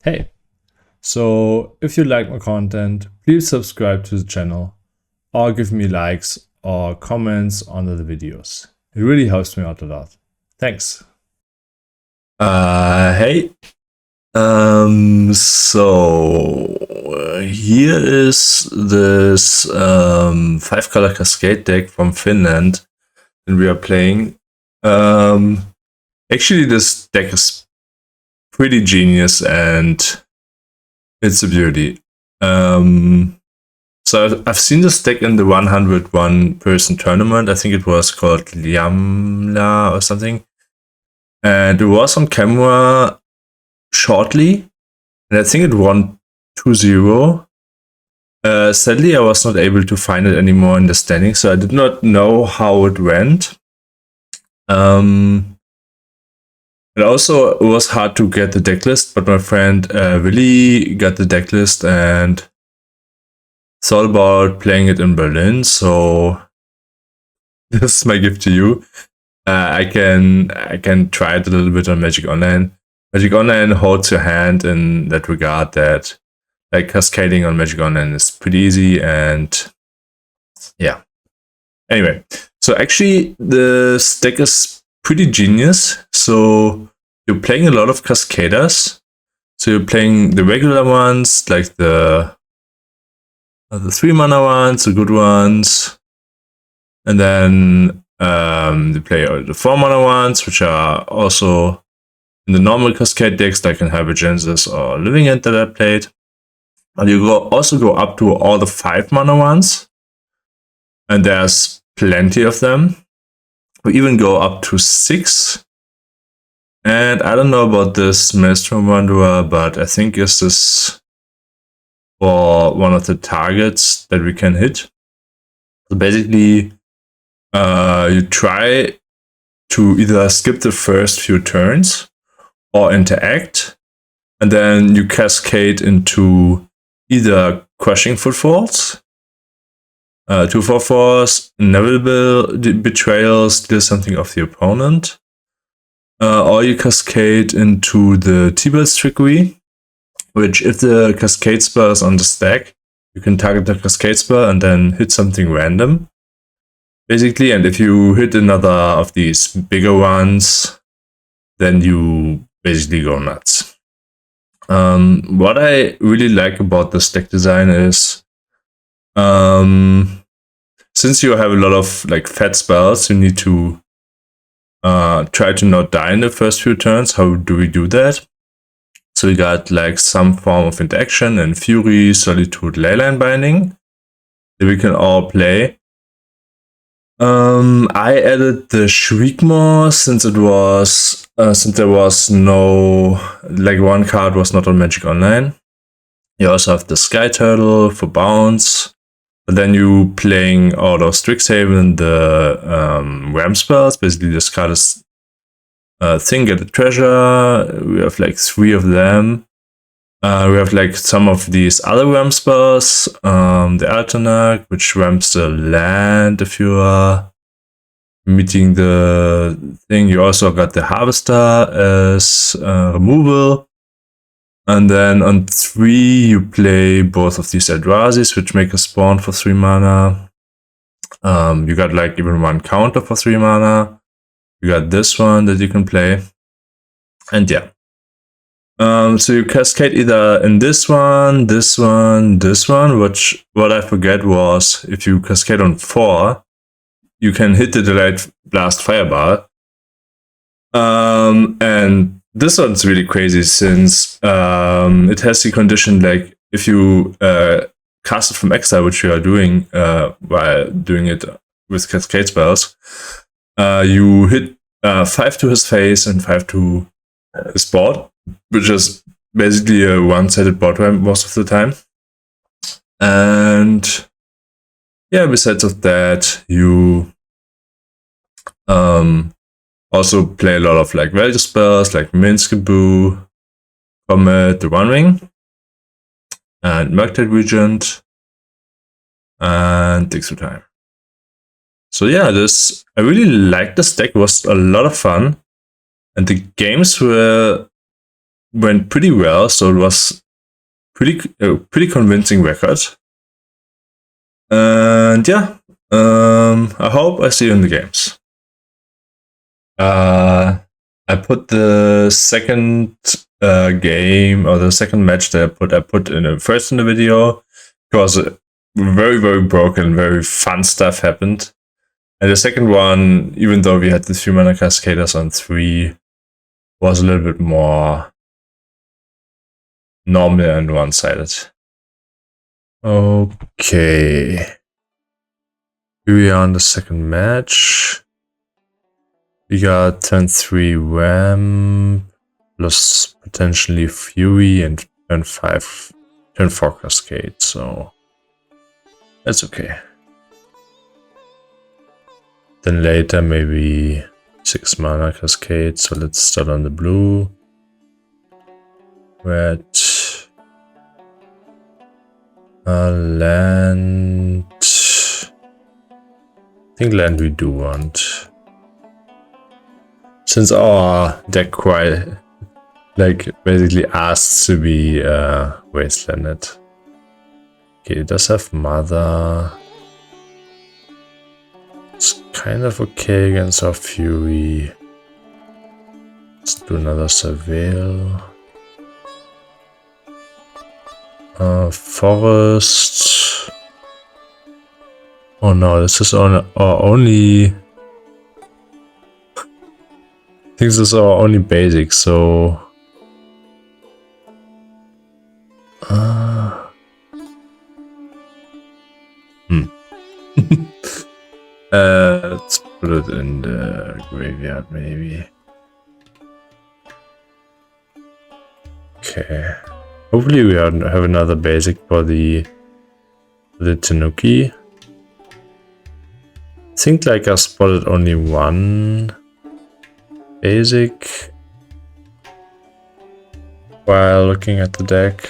Hey, so if you like my content, please subscribe to the channel or give me likes or comments under the videos. It really helps me out a lot. Thanks. Hey. Here is this 5-color Cascade deck from Finland that we are playing. Actually, this deck is pretty genius and it's a beauty. So I've seen this deck in the 101 person tournament. I think it was called Liamla or something. And it was on camera shortly, and I think it won 2-0. Sadly, I was not able to find it anymore in the standings, so I did not know how it went. It also was hard to get the deck list, but my friend Willy got the deck list and thought about playing it in Berlin, so this is my gift to you. I can try it a little bit on Magic Online. Magic Online holds your hand in that regard, that like cascading on Magic Online is pretty easy, and yeah. Anyway, so actually this deck is pretty genius. So you're playing a lot of cascaders. So you're playing the regular ones, like the 3-mana ones, the good ones, and then you play the 4-mana ones, which are also in the normal Cascade decks, like in Vaganza or Living End that I played. And you also go up to all the 5-mana ones, and there's plenty of them. We even go up to 6. And I don't know about this Maelstrom Wanderer, but I think this is for one of the targets that we can hit. So basically, you try to either skip the first few turns or interact, and then you cascade into either Crushing Footfalls, 2/4/4s, Inevitable Betrayal, steal something off the opponent, or you cascade into the T-Belt's Trickery, which if the Cascade spell is on the stack, you can target the Cascade spell and then hit something random, basically. And if you hit another of these bigger ones, then you basically go nuts. What I really like about this deck design is, since you have a lot of like fat spells, you need to try to not die in the first few turns. How do we do that? So we got like some form of interaction and Fury, Solitude, Leyline Binding that we can all play. I added the Shriekmaw since it was since there was no, like, one card was not on Magic Online. You also have the Sky Turtle for bounce, but then you playing out of Strixhaven the Ram spells. Basically, this card is thing, get a treasure. We have like 3 of them. We have like some of these other Ram spells, the Alternac, which ramps the land if you are meeting the thing. You also got the Harvester as removal. And then on 3, you play both of these Eldrazi's, which make a spawn for 3 mana. You got like even 1 counter for 3 mana. You got this one that you can play. And yeah. So you cascade either in this one, this one, this one, which what I forget was if you cascade on 4, you can hit the Delayed Blast Fireball. And this one's really crazy since it has the condition like if you cast it from exile, which you are doing while doing it with Cascade spells, you hit 5 to his face and 5 to his board, which is basically a one-sided board ramp most of the time. And yeah, besides of that, you also play a lot of like value spells like Minskaboo, Comet, the One Ring, and Murktide Regent, and Dig Through Time. So yeah, I really liked this deck. It was a lot of fun, and the games were went pretty well, so it was pretty convincing record. And yeah, I hope I see you in the games. I put the second game, or the second match that I put in first in the video, because very, very broken, very fun stuff happened. And the second one, even though we had the 3-mana Cascaders on 3, was a little bit more normal and one-sided. Okay. Here we are on the second match. We got turn 3 Ram, plus potentially Fury, and turn 4 Cascade, so that's okay. Then later maybe 6 mana Cascade, so let's start on the blue. Red. Land. I think land we do want. Since our deck quite, like, basically asks to be wastelanded. Okay, it does have Mother. It's kind of okay against our Fury. Let's do another Surveil. Forest. Oh no, this is our only. I think this is our only basic, so. Let's put it in the graveyard, maybe. Okay. Hopefully we have another basic for the Tanuki. I think like I spotted only one basic while looking at the deck.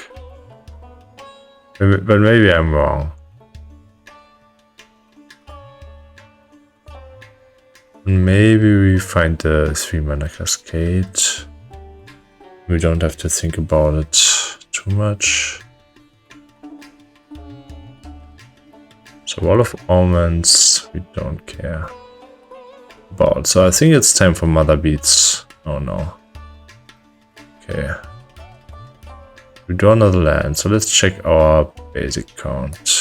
But maybe I'm wrong. Maybe we find the 3-mana Cascade. We don't have to think about it too much. So Wall of Omens we don't care about. So I think it's time for Mother Beats. Oh no. Okay. We draw another land, so let's check our basic count.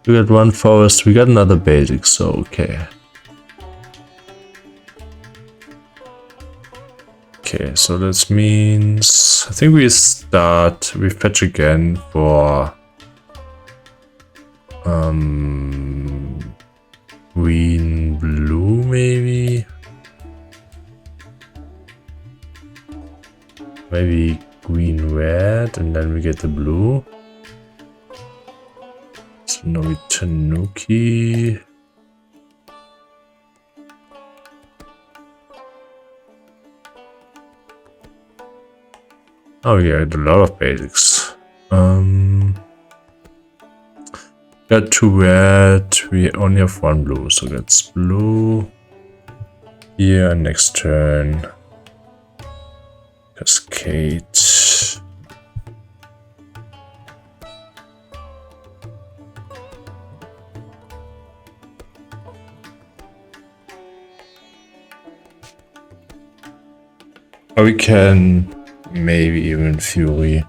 We got one forest, we got another basic, so okay. Okay, so that means I think we fetch again for green blue maybe. Maybe green red, and then we get the blue. So now we Tanuki. Oh yeah, a lot of basics. Got 2 red, we only have 1 blue, so that's blue. Here, next turn. Cascade. Or we can maybe even Fury.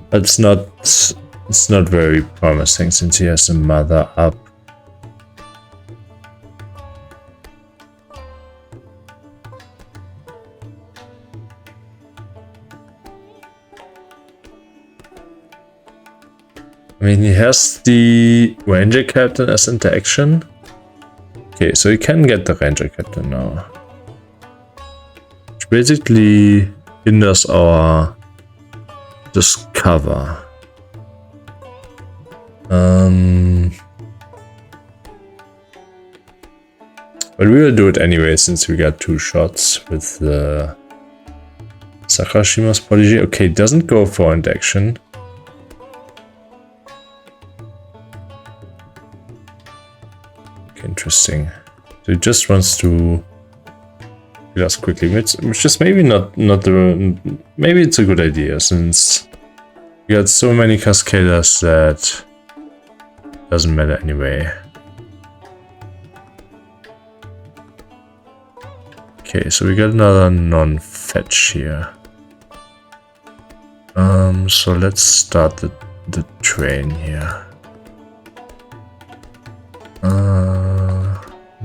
But it's not very promising since he has a Mother up. I mean, he has the Ranger Captain as interaction. Okay, so he can get the Ranger Captain now. Which basically hinders our discover. But we will do it anyway since we got 2 shots with the Sakashima's Prodigy. Okay, doesn't go for interaction. Okay, interesting. So he just wants to just quickly, which is maybe not the, maybe it's a good idea, since we got so many cascaders that doesn't matter anyway. Okay, so we got another non-fetch here. So let's start the train here.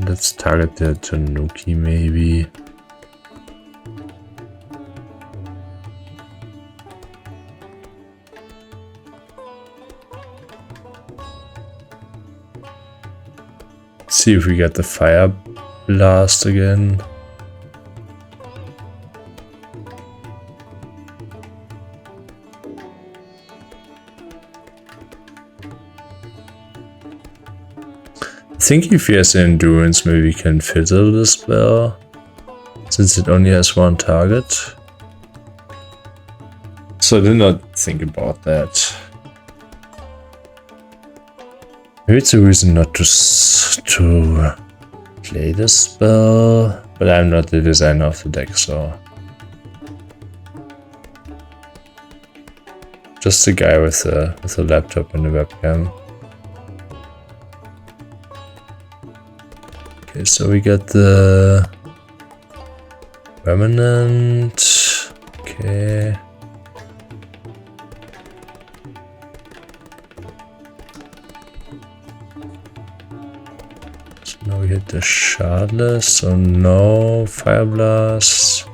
Let's target the Tanuki maybe. See if we get the fire blast again. I think if he has endurance, maybe we can fizzle the spell, since it only has one target. So I did not think about that. Maybe it's a reason not to play the spell, but I'm not the designer of the deck, so just a guy with a laptop and a webcam. Okay, so we got the Remnant. Okay. So now we hit the Shardless, so no Fire Blast.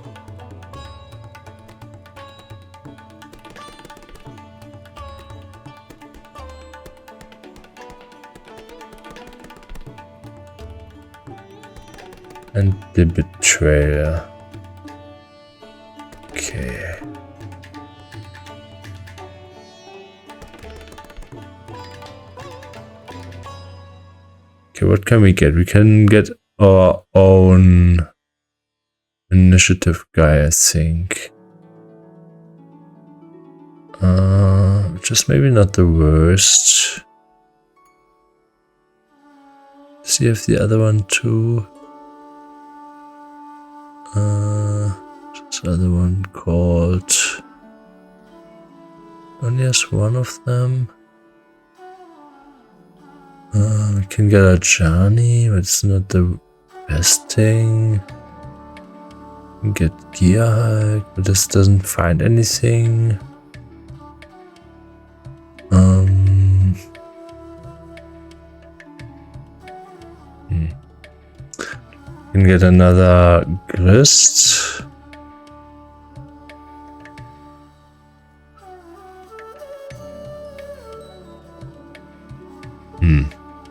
And the Betrayer. Okay. Okay, what can we get? We can get our own initiative guy, I think. Which is maybe not the worst. See if the other one too. This other one called, only has one of them. We can get a Johnny, but it's not the best thing. We can get Gear Hulk, but this doesn't find anything. Can get another Grist.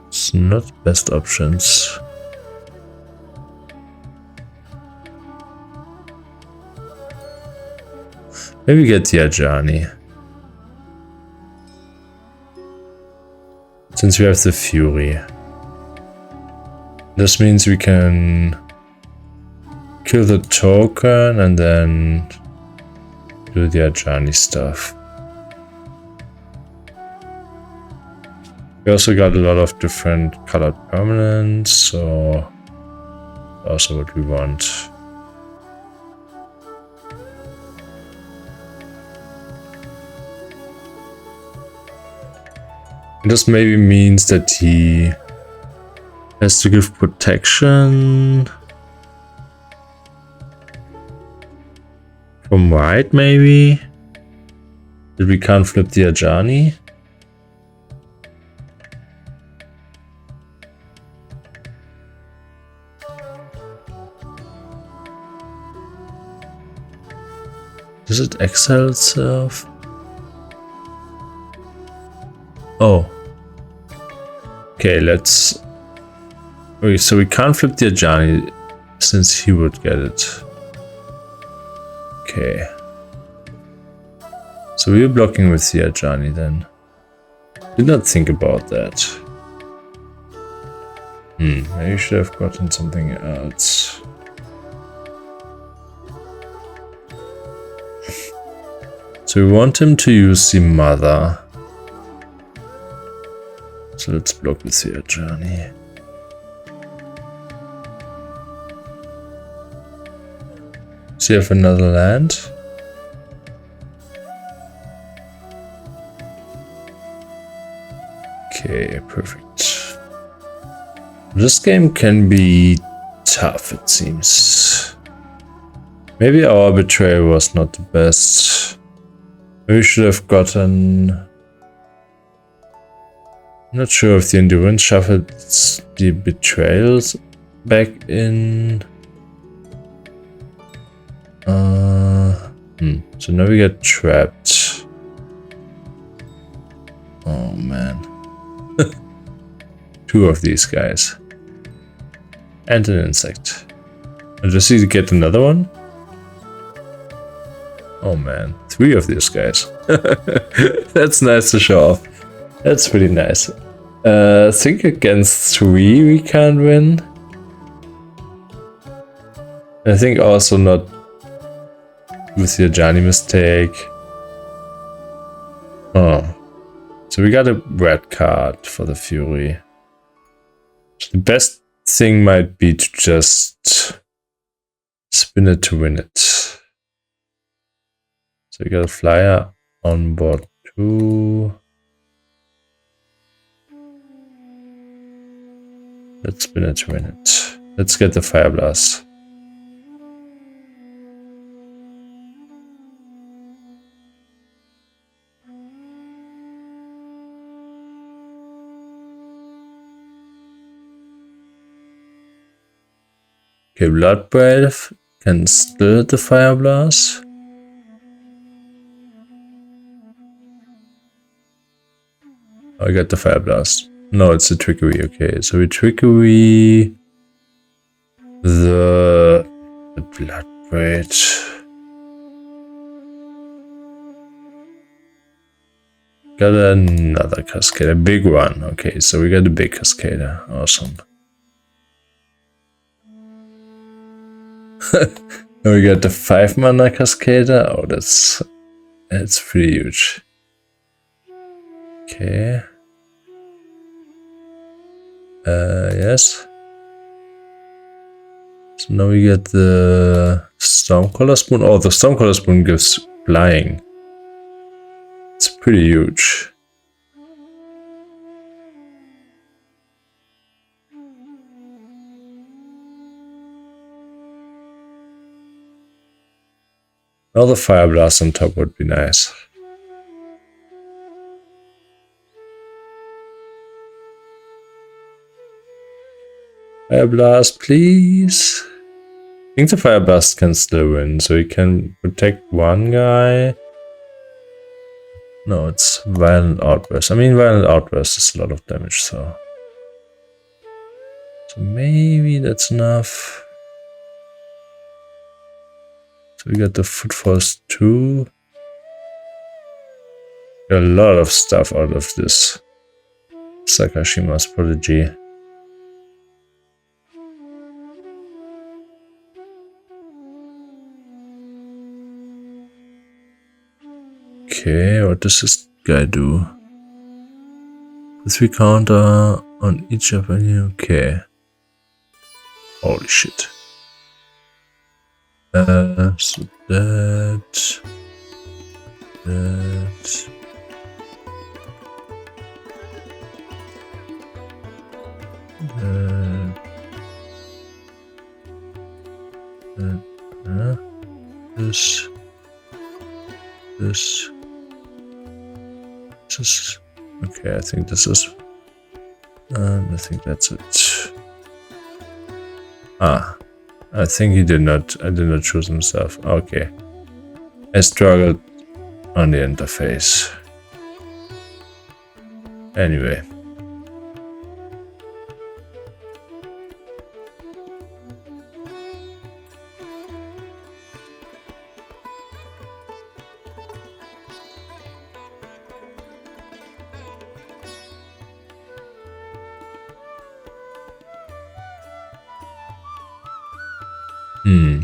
It's not best options. Maybe get the Ajani. Since we have the Fury. This means we can kill the token and then do the Ajani stuff. We also got a lot of different colored permanents, so also what we want. This maybe means that he has to give protection from white, maybe? That we can't flip the Ajani? Does it exile itself? Oh. Okay, let's... Okay, so we can't flip the Ajani since he would get it. Okay. So we're blocking with the Ajani then. Did not think about that. Maybe should have gotten something else. So we want him to use the Mother. So let's block with the Ajani. Do you have another land? Okay, perfect. This game can be tough, it seems. Maybe our betrayal was not the best. Maybe we should have gotten... I'm not sure if the endurance shuffled the betrayals back in. So now we get trapped. Oh man. 2 of these guys. And an insect. I just need to get another one. Oh man, 3 of these guys. That's nice to show off. That's pretty nice. I think against 3 we can't win. I think also not with the Ajani mistake. Oh. So we got a red card for the Fury. The best thing might be to just spin it to win it. So we got a flyer on board 2. Let's spin it to win it. Let's get the Fire Blast. Okay, Blood Breath can still hit the Fire Blast. Oh, I got the Fire Blast. No, it's a Trickery. Okay, so we Trickery the Blood Breath. Got another Cascade, a big one. Okay, so we got a big Cascader. Awesome. Now we got the 5 mana Cascader. Oh, that's pretty huge. Okay. Yes. So now we get the Stormcaller Spoon. Oh, the Stormcaller Spoon gives flying. It's pretty huge. Another Fire Blast on top would be nice. Fire Blast, please. I think the Fire Blast can still win, so he can protect one guy. No, it's Violent Outburst. I mean, Violent Outburst is a lot of damage, so maybe that's enough. So we got the Footfalls 2. Got a lot of stuff out of this Sakashima's Prodigy. Okay, what does this guy do? The 3 counter on each of any. Okay. Holy shit. So that. This. Okay, I think this is. I think that's it. Ah, I think he did not. I did not choose himself. Okay, I struggled on the interface. Anyway.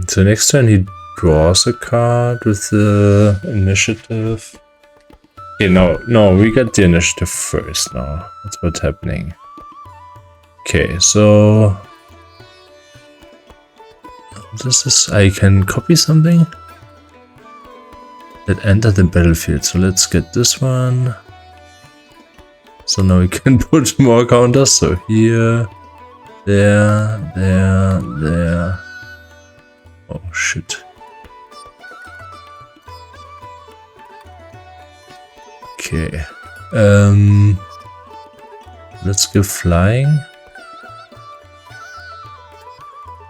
So next turn he draws a card with the initiative. Okay, no, we got the initiative first now. That's what's happening. Okay, so This is, I can copy something that entered the battlefield. So let's get this one. So now we can put more counters. So here, there, there, there. Oh shit. Okay. Let's give flying.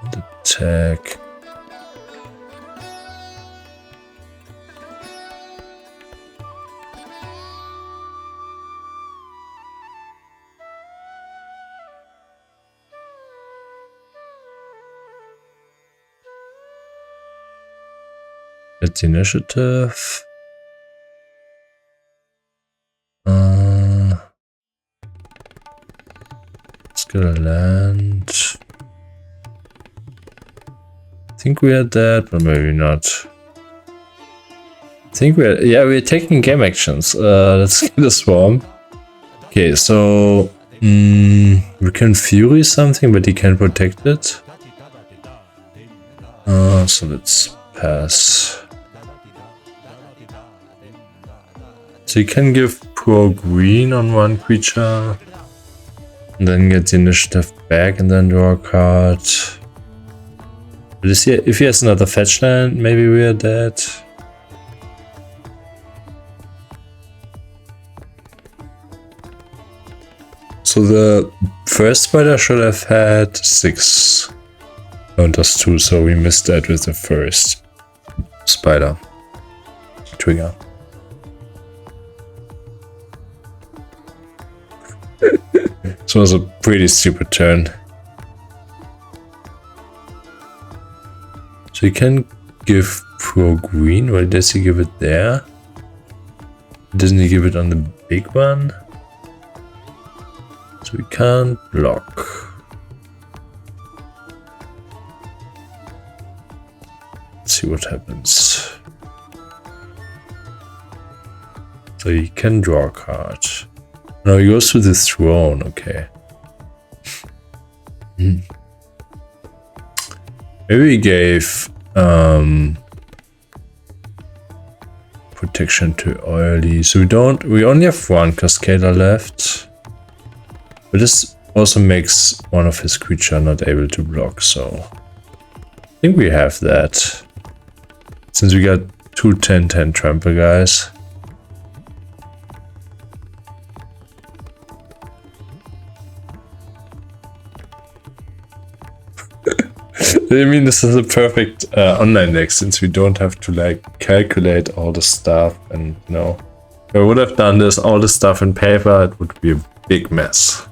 And attack. It's initiative. Let's get a land. I think we had that, but maybe not. I think we're taking game actions. Let's get a swarm. Okay, so we can fury something, but he can protect it. So let's pass. So you can give pro green on one creature, and then get the initiative back, and then draw a card. But if he has another fetch land, maybe we are dead. So the first spider should have had 6 counters too, so we missed that with the first spider trigger. This was a pretty stupid turn. So you can give pro green. Why does he give it there? Doesn't he give it on the big one? So we can't block. Let's see what happens. So you can draw a card. No, he goes to the throne, okay. Maybe he gave protection to oily. So we only have one Cascader left. But this also makes one of his creature not able to block, so I think we have that. Since we got 2 10-10 trample guys. I mean, this is a perfect online deck, since we don't have to like calculate all the stuff, and you know, if I would have done all this stuff in paper, it would be a big mess.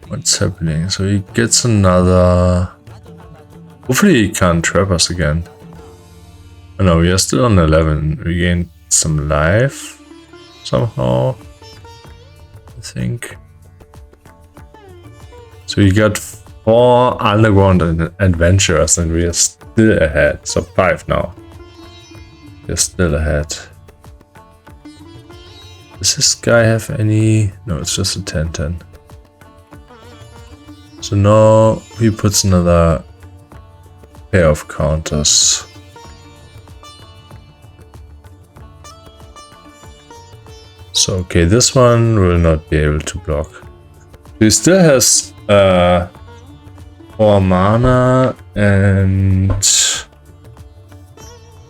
What's happening? So he gets another... Hopefully he can't trap us again. Oh no, we are still on 11. We gained some life somehow, I think. So you got 4 underground adventurers and we are still ahead. So 5 now. We're still ahead. Does this guy have any... No, it's just a 10-10. So now he puts another pair of counters. So okay, this one will not be able to block. He still has 4 mana and...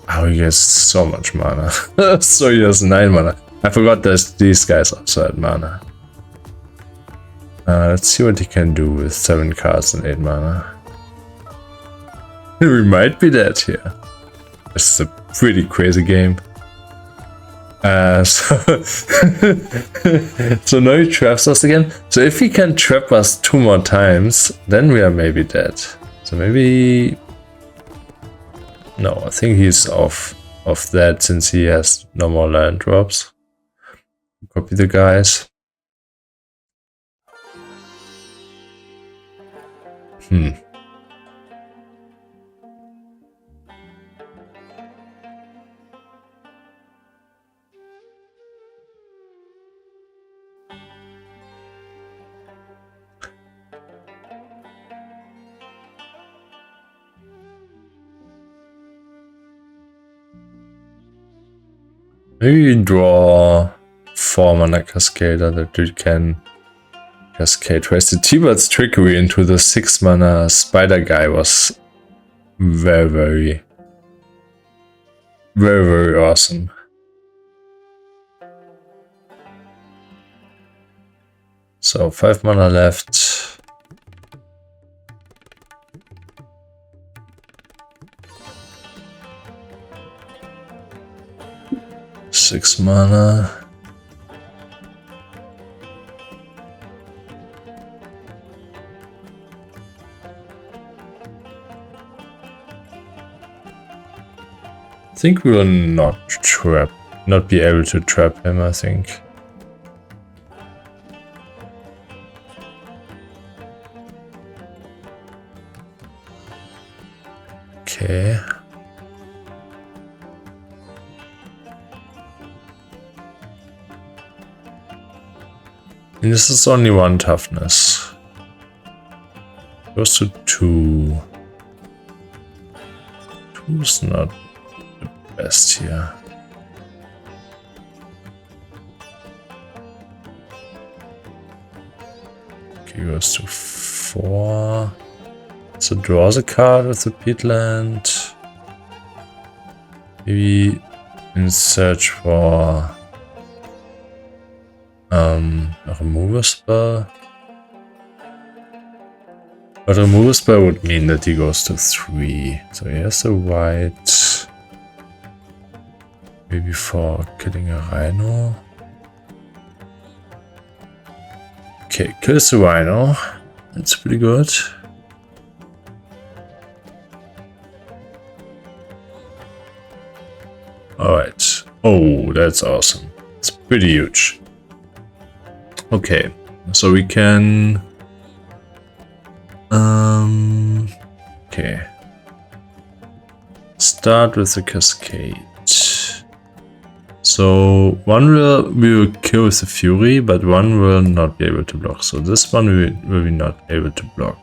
Oh, he gets so much mana. So he has 9 mana. I forgot that these guys also had mana. Let's see what he can do with 7 cards and 8 mana. We might be dead here. This is a pretty crazy game. So now he traps us again. So if he can trap us 2 more times, then we are maybe dead. So maybe... No, I think he's off that since he has no more land drops. Copy the guys. Maybe we draw 4 mana Cascader that we can Cascade. Whereas the T-Bird's trickery into the 6 mana spider guy was very awesome. So 5 mana left. Six mana. I think we will not be able to trap him, I think. Okay. And this is only 1 toughness. Goes to 2. 2 is not the best here. Okay, goes to 4. So draws a card with the peatland. Maybe in search for a removal spell. But a removal spell would mean that he goes to 3. So he has a white. Maybe for killing a rhino. Okay, kills the rhino. That's pretty good. Alright. Oh, that's awesome. It's pretty huge. Okay, so we can... okay. Start with the Cascade. So one we will kill with the Fury, but one will not be able to block. So this one we will be not able to block.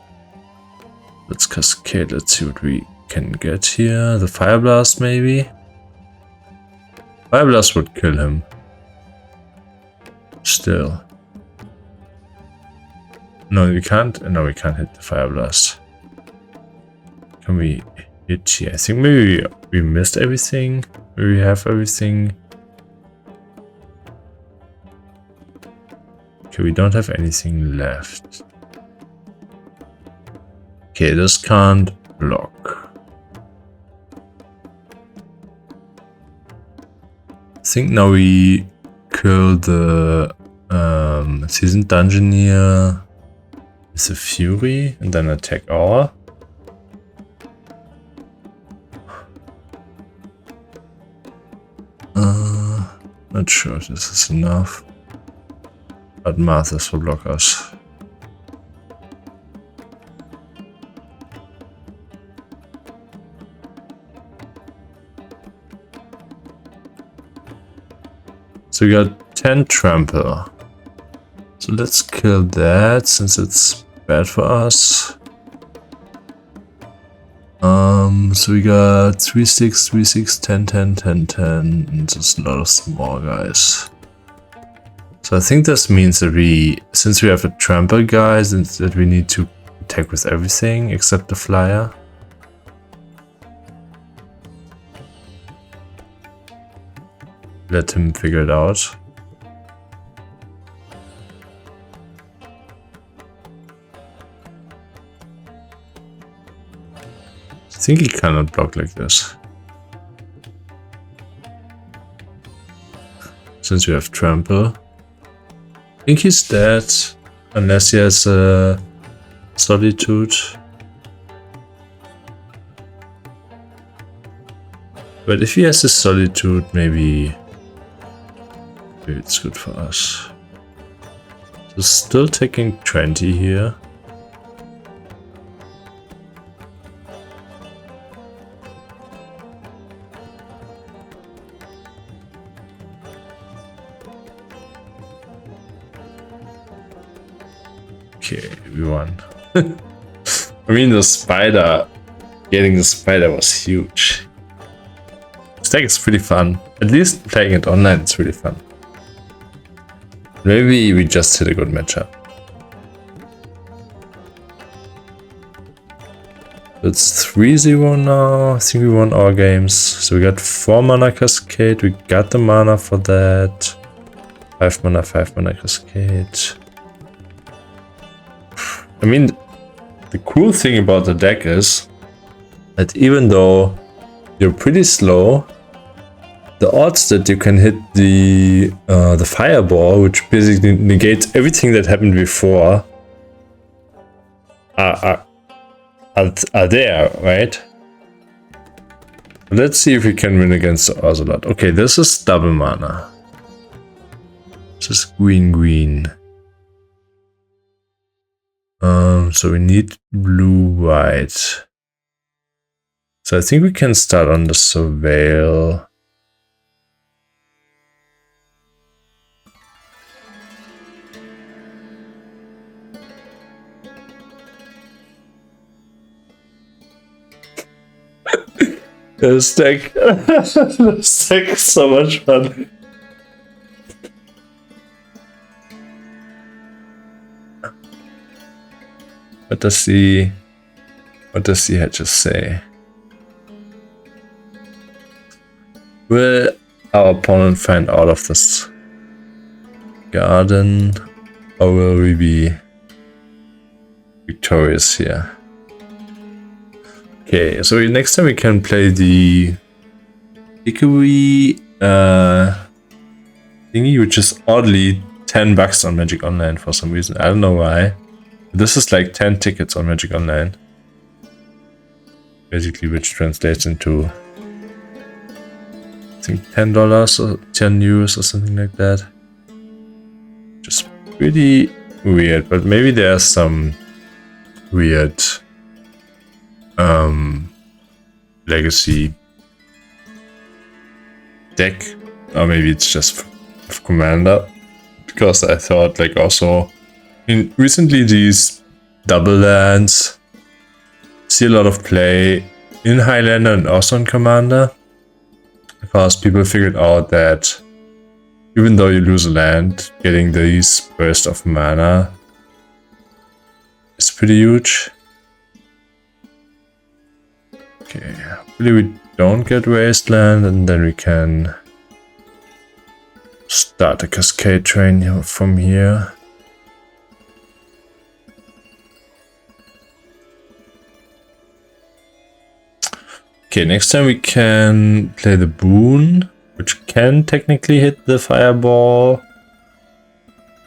Let's Cascade, let's see what we can get here. The Fire Blast maybe? Fire Blast would kill him. Still. No, we can't. No, we can't hit the Fire Blast. Can we hit here? I think maybe we missed everything. Maybe we have everything. Okay, we don't have anything left. Okay, this can't block. I think now we kill the Seasoned Dungeoneer with a Fury and then attack our. Not sure if this is enough. But Marthas will block us. So we got 10 trample. So let's kill that since it's bad for us. So we got 3-6, 3-6, 10, 10, 10, 10, and just a lot of small guys. So I think this means that since we have a trample guy, that we need to attack with everything except the flyer. Let him figure it out. I think he cannot block like this. since we have trample. I think he's dead, unless he has a solitude. But if he has a solitude, maybe it's good for us. So still taking 20 here. Okay, we won. I mean, the spider, getting the spider was huge. This deck is pretty fun. At least playing it online, it's really fun. Maybe we just hit a good matchup. It's 3-0 now. I think we won our games. So we got 4 mana Cascade. We got the mana for that. 5 mana Cascade. I mean, the cool thing about the deck is that even though you're pretty slow, the odds that you can hit the fireball, which basically negates everything that happened before, are there, right? Let's see if we can win against the Ocelot. Okay, this is double mana. This is green. So we need blue-white. So I think we can start on the Surveil. This deck is so much fun. What does the hedges say? Will our opponent find out of this garden, or will we be victorious here? Okay, so next time we can play the Hickory thingy, which is oddly $10 on Magic Online for some reason. I don't know why. This is like 10 tickets on Magic Online. Basically, which translates into, I think, $10 or 10 euros or something like that. Just pretty weird, but maybe there's some weird legacy deck, or maybe it's just Commander, because I thought, like, also recently these double lands see a lot of play in Highlander and also in Commander, because people figured out that even though you lose a land, getting these burst of mana is pretty huge. Okay, hopefully we don't get Wasteland, and then we can start a Cascade train from here. Okay, next time we can play the Boon, which can technically hit the Fireball.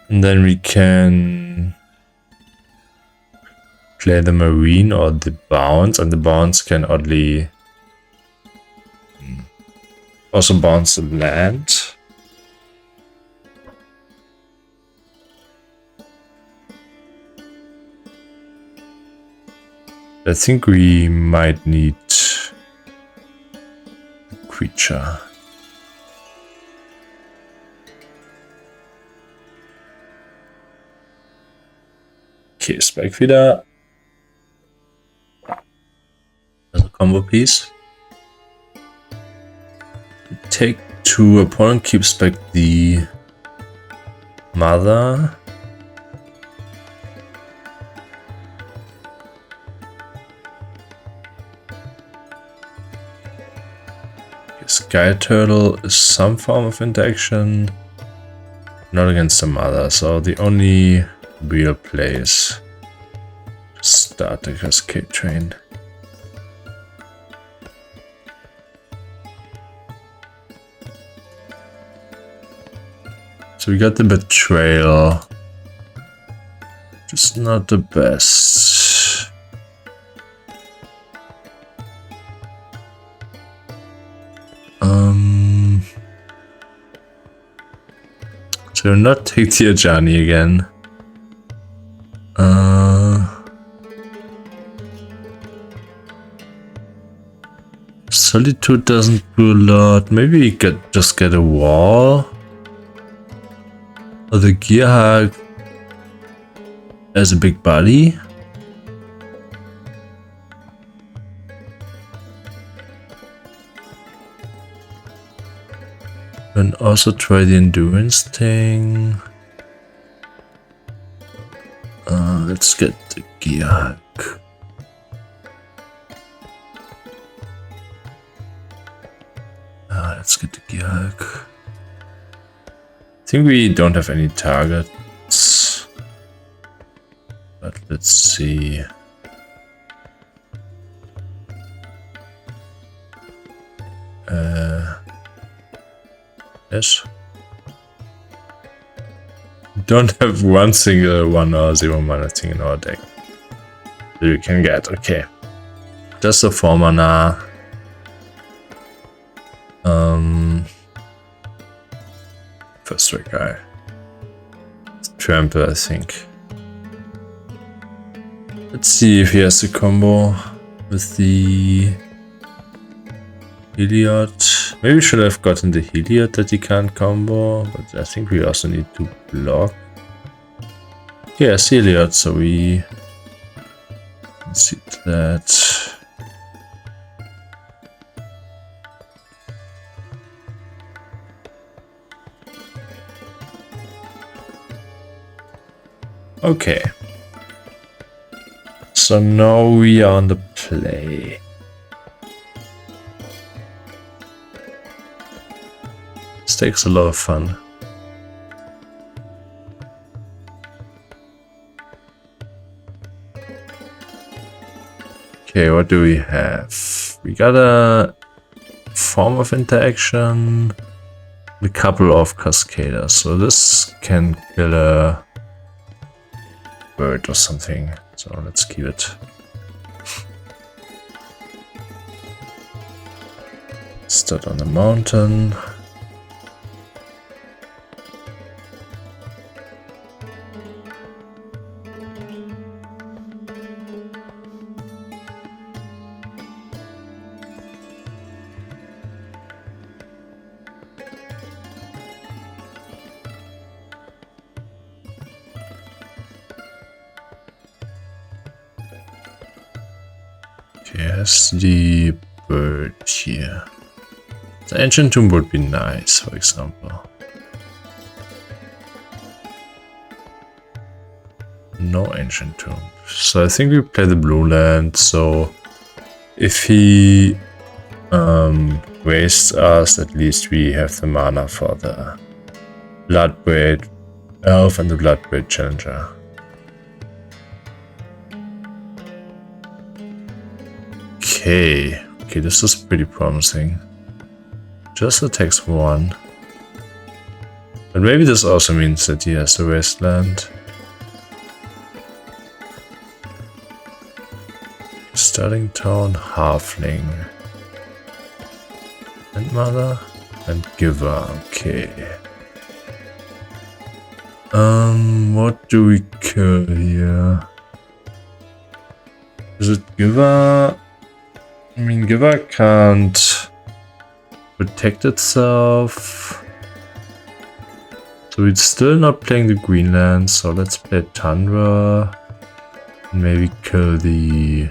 And then we can play the Marine or the Bounce, and the Bounce can oddly also bounce the land. I think we might need a creature. Okay, Spike wieder. As a combo piece. Take 2, opponent keeps back the mother. Sky Turtle is some form of interaction, not against the mother, so the only real play is to start the Cascade train. So we got the betrayal. Just not the best. So not take the Ajani again. Solitude doesn't do a lot. Maybe we could just get a wall. Or the Gearhag as a big body. And also try the endurance thing. Let's get the Gearhag. Let's get the Gearhag. I think we don't have any targets. But let's see. Yes. Don't have one single 1 or 0 mana thing in our deck. So you can get, okay. Just a 4 mana. First strike guy. Trample, I think. Let's see if he has a combo with the Heliod. Maybe we should have gotten the Heliod that he can't combo, but I think we also need to block. Yeah, Heliod, so we can see that. Okay. So now we are on the play. This takes a lot of fun. Okay, what do we have? We got a form of interaction, a couple of cascaders. So this can kill a bird or something. So let's keep it. Start on the mountain. Yes, the bird here. The ancient tomb would be nice, for example. No ancient tomb. So I think we play the blue land. So if he wastes us, at least we have the mana for the Bloodbraid Elf and the Bloodbraid Challenger. Okay, this is pretty promising. Just attacks 1. But maybe this also means that he has the wasteland. Starting town, halfling. And mother and giver, okay. What do we kill here? Is it giver? I mean, Giver can't protect itself. So it's still not playing the Greenland, so let's play Tundra. And maybe kill the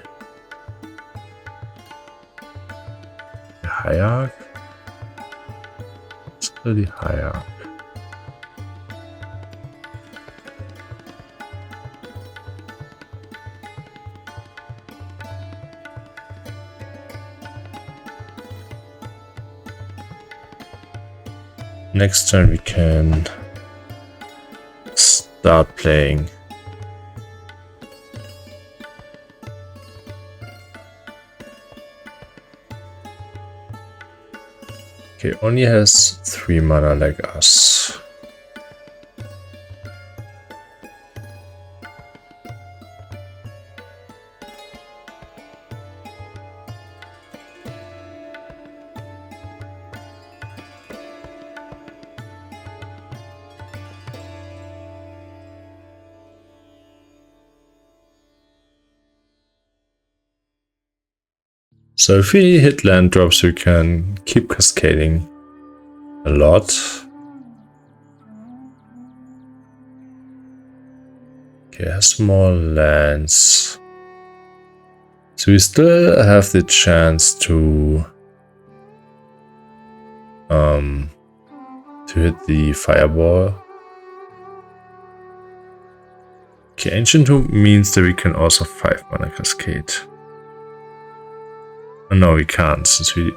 Hierarch. Let's kill the Hierarch. Next turn we can start playing. Okay, only has 3 mana like us. So if we hit land drops, we can keep cascading a lot. Okay, has more lands. So we still have the chance to hit the fireball. Okay, Ancient Tomb means that we can also 5 mana cascade. Oh, no, we can't since we...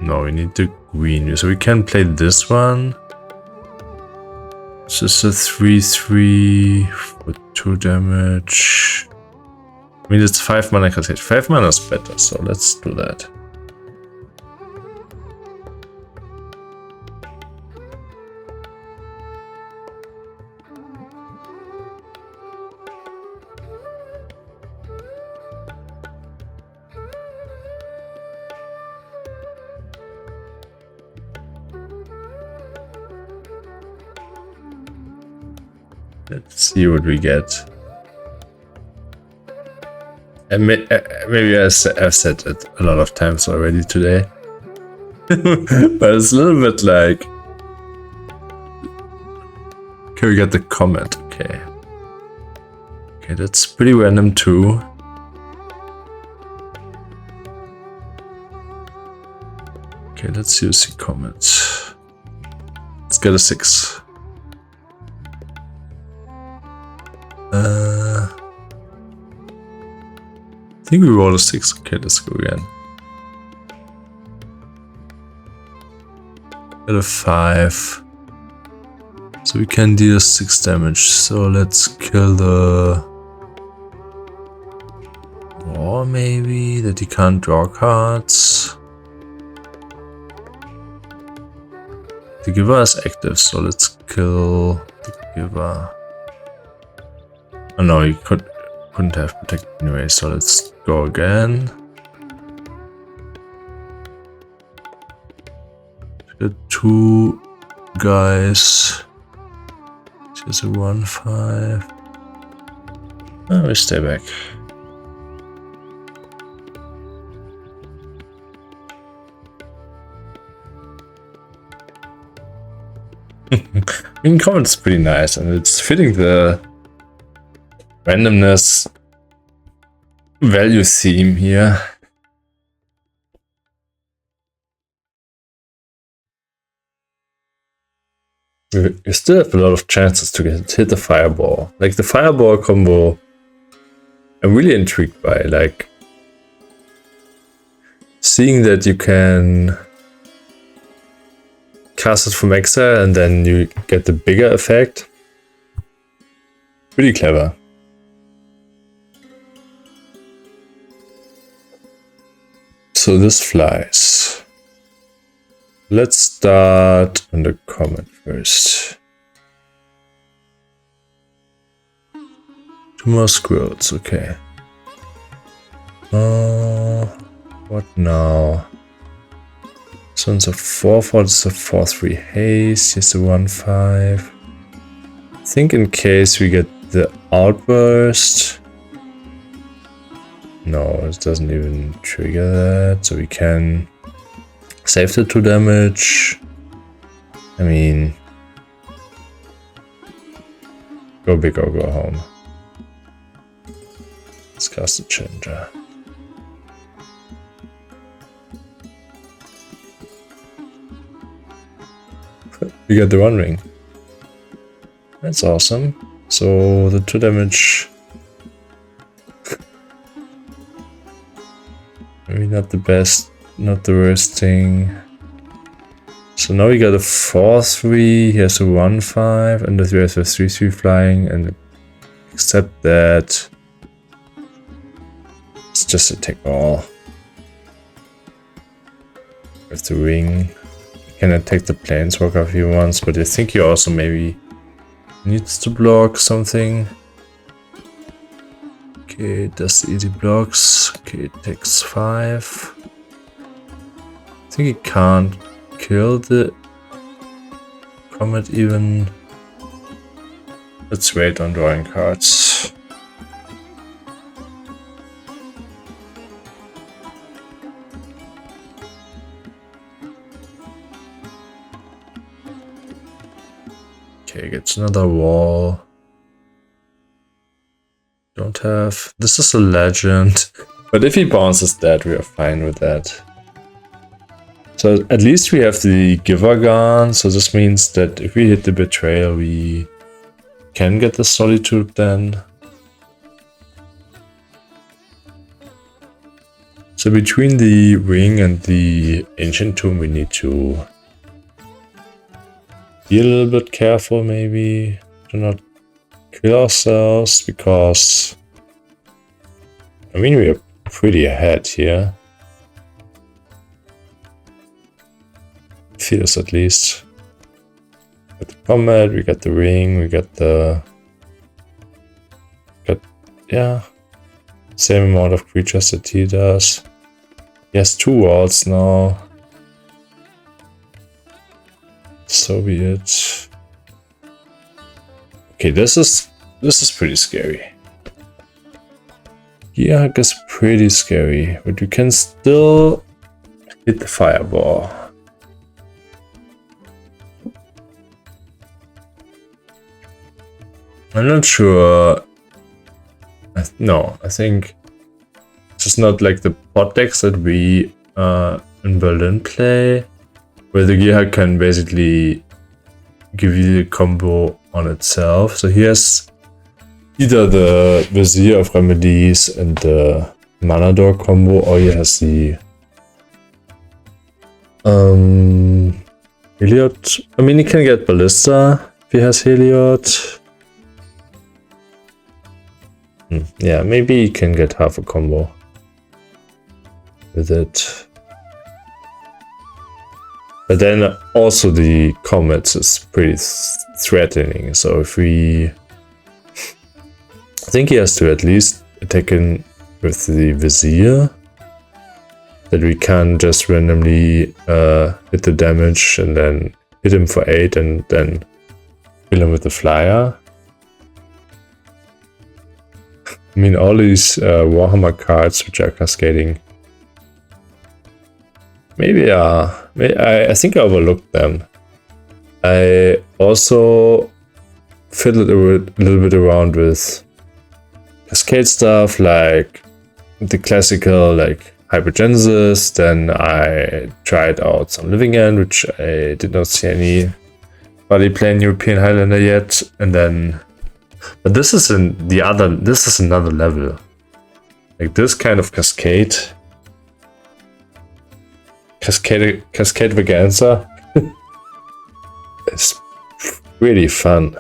No, we need the green. So we can play this one. It's just a 3/3 for 2 damage. I mean, it's 5 mana cascade. 5 mana is better, so let's do that. Let's see what we get. And maybe I've said it a lot of times already today. But it's a little bit like... Okay, we got the comment, okay. Okay, that's pretty random too. Okay, let's use the comments. Let's get a 6. I think we rolled a 6. Okay, let's go again. Got a 5. So we can deal 6 damage. So let's kill the war maybe, that he can't draw cards. The giver is active, so let's kill the giver. Oh no, he couldn't have protected anyway, so let's go again. The 2 guys. Here's a 1/5. Oh, we stay back. I mean, comment's pretty nice, and it's fitting the randomness value theme here. You still have a lot of chances to hit the fireball. Like the fireball combo, I'm really intrigued by. Like seeing that you can cast it from exile and then you get the bigger effect. Pretty clever. So this flies. Let's start on the comment first. 2 more squirrels, okay. What now? This one's a 4/4, this is a 4/3 haste, here's a 1/5. I think in case we get the outburst. No, it doesn't even trigger that, so we can save the 2 damage. I mean, go big or go home. Let's cast a Challenger. We got the 1 ring. That's awesome. So the 2 damage. Maybe not the best, not the worst thing. So now we got a 4/3, here's a 1/5, and the 3 has a 3/3 flying, and except that it's just a take all. With the ring. You can attack the planeswalker if he wants, but I think he also maybe needs to block something. Okay, it does easy blocks. Okay, it takes 5. I think he can't kill the comet even. Let's wait on drawing cards. Okay, gets another wall. Don't have... This is a legend. But if he bounces that, we are fine with that. So at least we have the giver gone. So this means that if we hit the betrayal, we can get the solitude then. So between the ring and the ancient tomb, we need to be a little bit careful maybe. Do not kill ourselves because... I mean, we are pretty ahead here. Feels at least. We got the combat, we got the ring, we got the... yeah. Same amount of creatures that he does. He has 2 walls now. So be it. Okay, this is pretty scary. Yeah, I guess pretty scary, but you can still hit the fireball. I'm not sure. No, I think it's just not like the pot decks that we in Berlin play, where the gear can basically give you the combo on itself. So he has either the Vizier of Remedies and the Mana Door combo, or he has the Heliod. I mean, he can get Ballista if he has Heliod. Yeah, maybe he can get half a combo with it. But then also the comets is pretty threatening. So if we... I think he has to at least attack in with the Vizier. That we can just randomly hit the damage and then hit him for 8 and then kill him with the flyer. I mean, all these Warhammer cards which are cascading. Maybe I think I overlooked them. I also fiddled a little bit around with Cascade stuff, like the classical like Hypergenesis. Then I tried out some Living End, which I did not see anybody playing European Highlander yet, and then. But this is another level. Like this kind of Cascade Vaganza is really fun.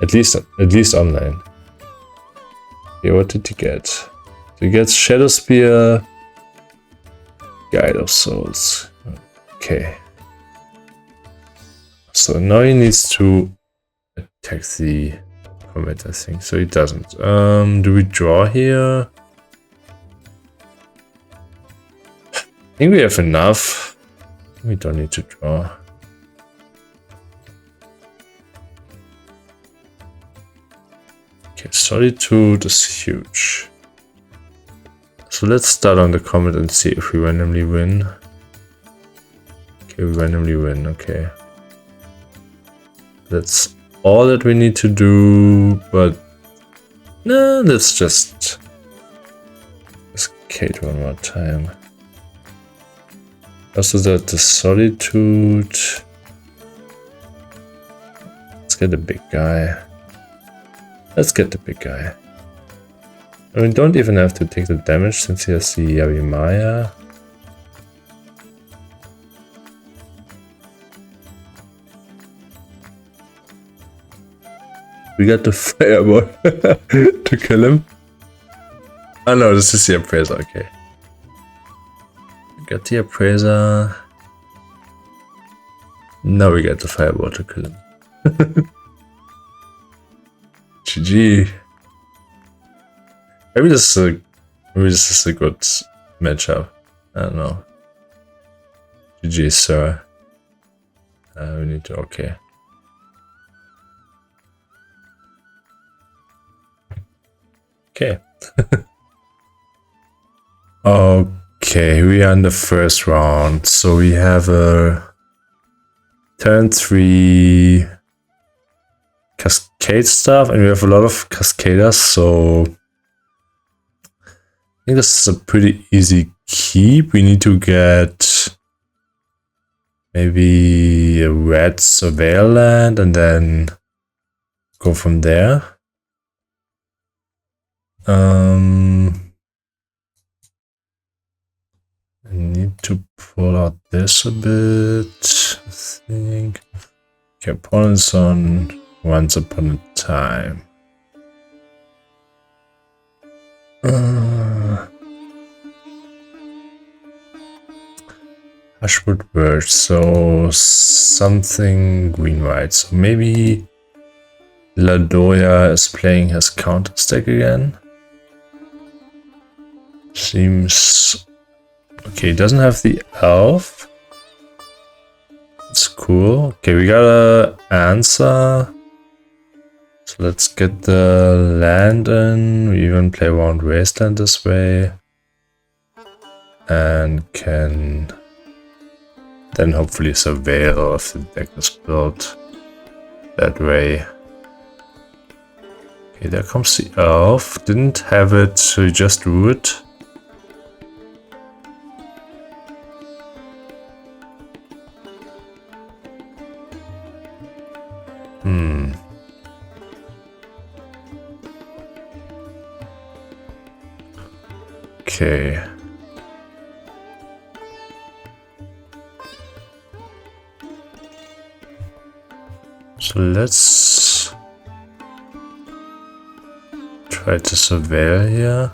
At least online. Okay, what did he get? So he gets Shadow Spear, Guide of Souls. Okay. So now he needs to attack the comet, I think. So he doesn't. Do we draw here? I think we have enough. We don't need to draw. Okay, Solitude is huge. So let's start on the comet and see if we randomly win. Okay, we randomly win, okay. That's all that we need to do, but no, let's just Cascade one more time. Also that the Solitude. Let's get the big guy. Let's get the big guy. And we don't even have to take the damage since he has the Yavimaya. We got the fireball to kill him. Oh no, this is the appraiser, okay. We got the appraiser. Now we get the fireball to kill him. GG. Maybe this is a good matchup. I don't know. GG, sir. We need to, okay. Okay. Okay, we are in the first round. So we have a turn 3 Cascade stuff, and we have a lot of Cascaders, so I think this is a pretty easy keep. We need to get maybe a red surveil land and then go from there. I need to pull out this a bit, I think. Okay, opponents on Once Upon a Time. Ashwood Bird, so something green-white. So maybe Ladoya is playing his counter stack again. Seems okay. He doesn't have the elf. It's cool. Okay, we got a answer. So let's get the land in. We even play around Wasteland this way. And can then hopefully surveil if the deck is built that way. Okay, there comes the elf. Didn't have it, so he just drew it. Okay. So let's try to surveil here.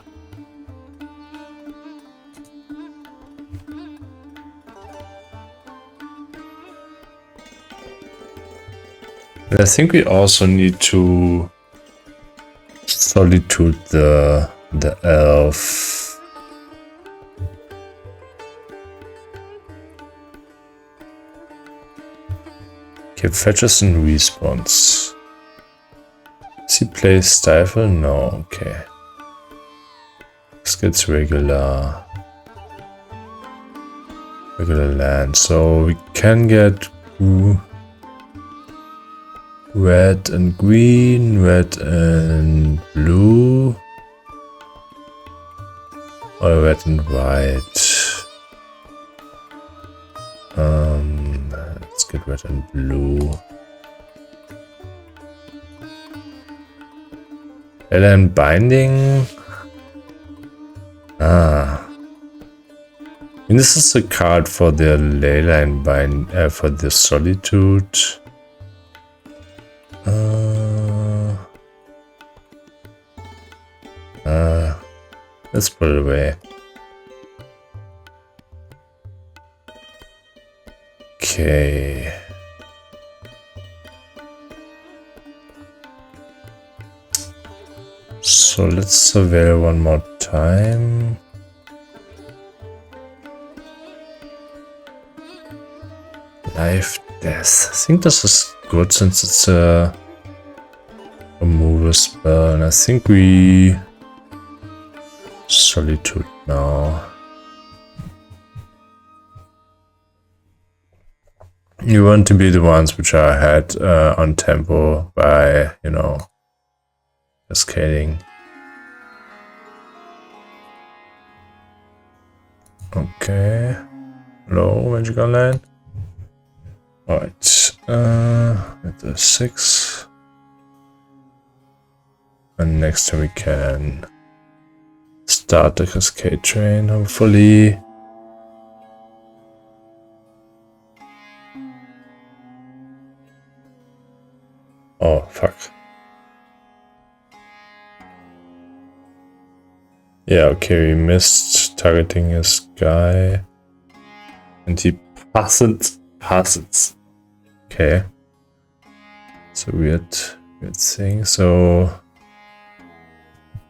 And I think we also need to solitude the elf. Okay, fetches and response. Does he play Stifle? No, okay. This gets regular land, so we can get red and green, red and blue, or red and white. Let's get red and blue. Leyline Binding. And this is a card for the Leyline Bind, for the Solitude. Let's put it away. Okay. So let's surveil one more time. Life, death. I think this is good since it's a removal spell, and I think we Solitude now. You want to be the ones which are ahead on tempo by, you know, cascading. Okay. Low magic online. Alright. With the 6. And next time we can start the Cascade train, hopefully. Oh, fuck. Yeah, okay, we missed targeting his guy. And he passes. Okay. It's a weird thing. So,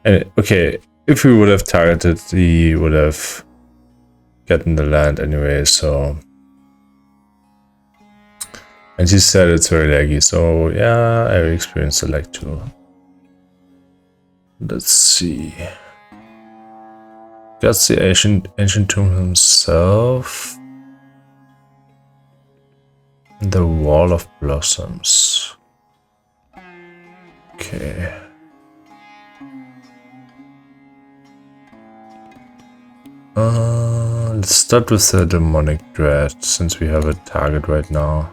okay, if we would have targeted, he would have gotten the land anyway, so. And she said it's very laggy, so yeah, I experienced the lag too. Let's see. That's the ancient tomb himself. The Wall of Blossoms. Okay. Let's start with the demonic dread, since we have a target right now.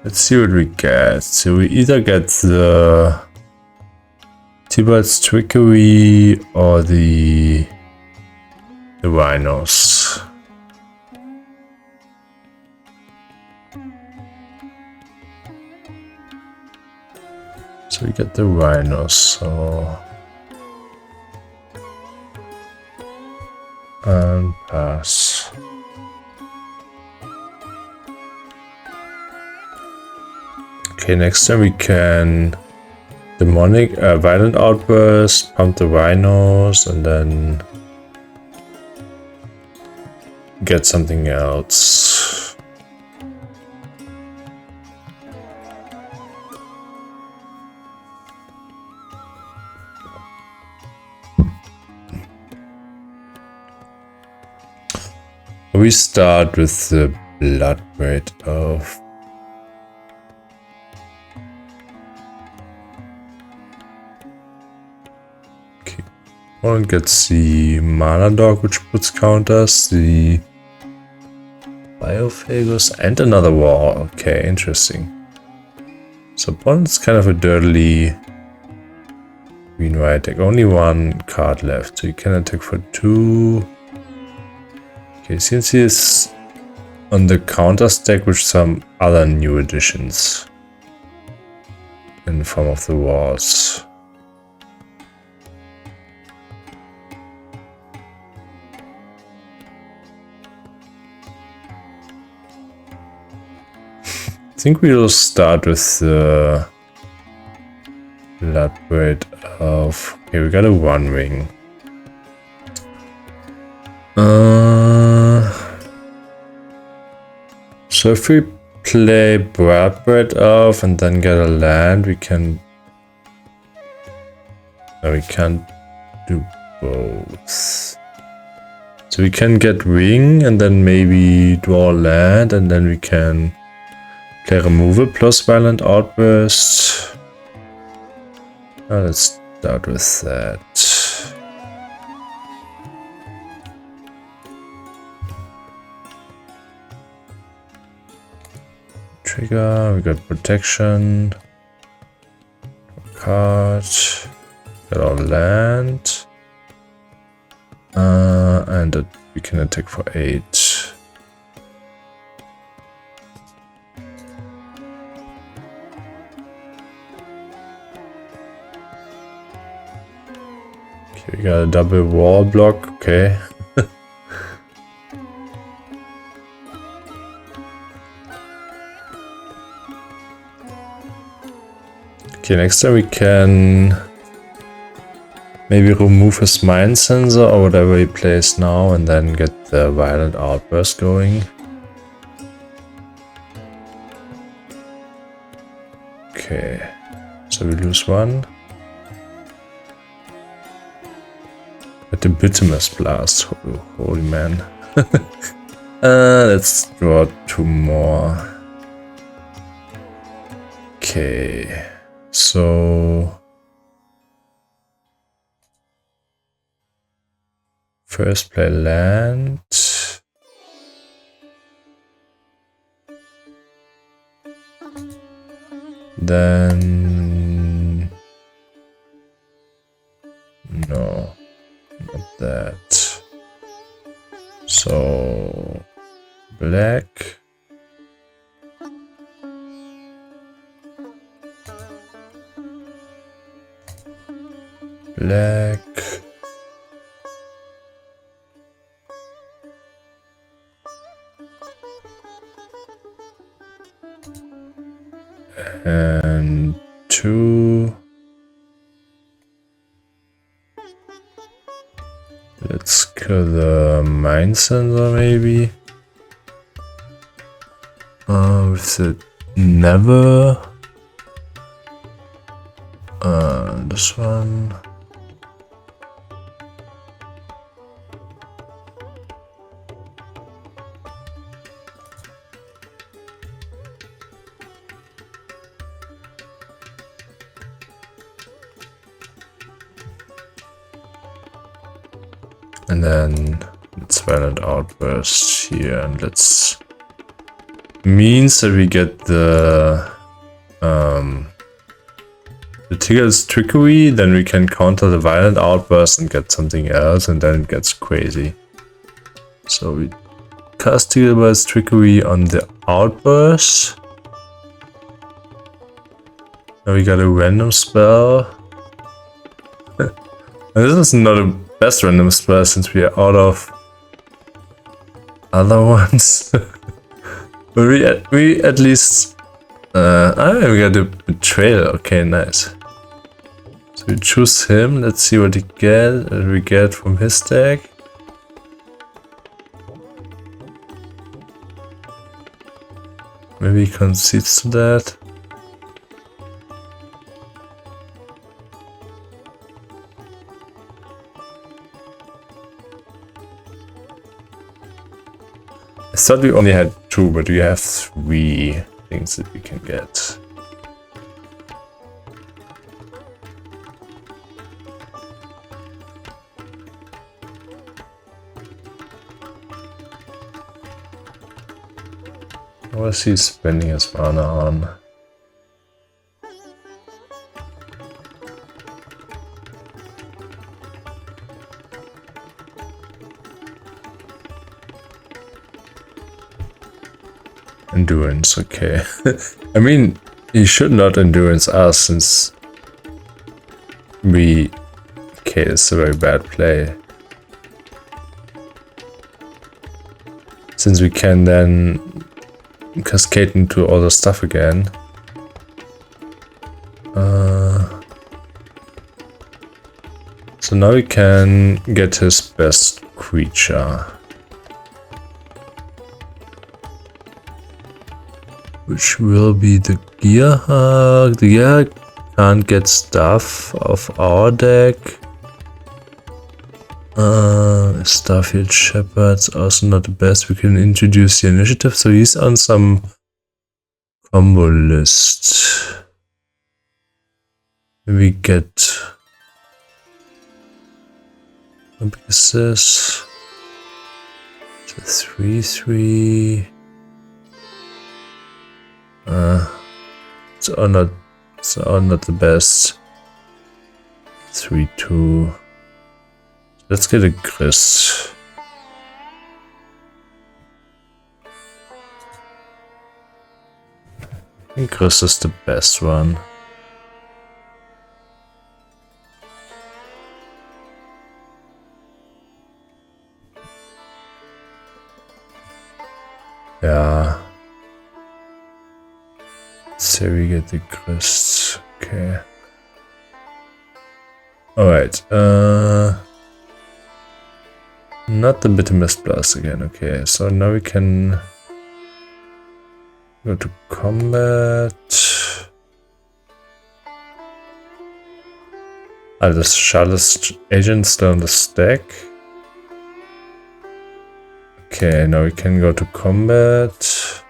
Let's see what we get. So we either get the Tibalt's Trickery or the Rhinos. So we get the Rhinos, so... and pass. Okay, next time we can demonic violent outburst, pump the Rhinos, and then get something else. We start with the blood braid of one gets the mana dog, which puts counters, the biophagus, and another wall. Okay, interesting. So opponent's kind of a dirtily green white deck. Only one card left, so you can attack for 2. Okay, since he is on the counter stack with some other new additions in the form of the walls. I think we'll start with the blood braid of... Okay, we got a 1 ring. So if we play blood braid off and then get a land, we can... No, we can't do both. So we can get ring and then maybe draw land, and then we can play removal plus violent outburst. Let's start with that. Trigger, we got protection. Card. Got our land. And we can attack for 8. Okay, we got a double wall block, okay. Okay, next time we can maybe remove his mind sensor or whatever he plays now and then get the violent outburst going. Okay, so we lose 1. At the Bituminous Blast, holy man. Let's draw 2 more. Okay, so first play land. Then no, not that. So black. Black. And 2. Let's kill the mind sensor maybe. With the never. This one. And then let's Violent Outburst here, and let's means that we get the Tigger's Trickery, then we can counter the Violent Outburst and get something else, and then it gets crazy. So we cast Tigger's Trickery on the Outburst. Now we got a random spell. This is not a best random spell since we are out of other ones. But we at least we got a betrayal. Okay, nice. So we choose him. Let's see what we get from his deck. Maybe he concedes to that. I thought we only had 2, but we have 3 things that we can get. What is he spending his mana on? Endurance, okay. I mean, he should not endurance us since we... Okay, it's a very bad play. Since we can then cascade into all the stuff again. So now we can get his best creature. Which will be the Gearhawk. The Gearhawk can't get stuff of our deck. Starfield Shepherd's also not the best. We can introduce the initiative, so he's on some combo list. We get... How big is this? It's a 3/3. It's all not the best. 3/2. Let's get a Grist. I think Grist is the best one. Yeah. So we get the Grist. Okay. Alright. Not the Bitter Mist Blast again. Okay, so now we can go to combat. The Charlotte's Agent still on the stack. Okay, now we can go to combat.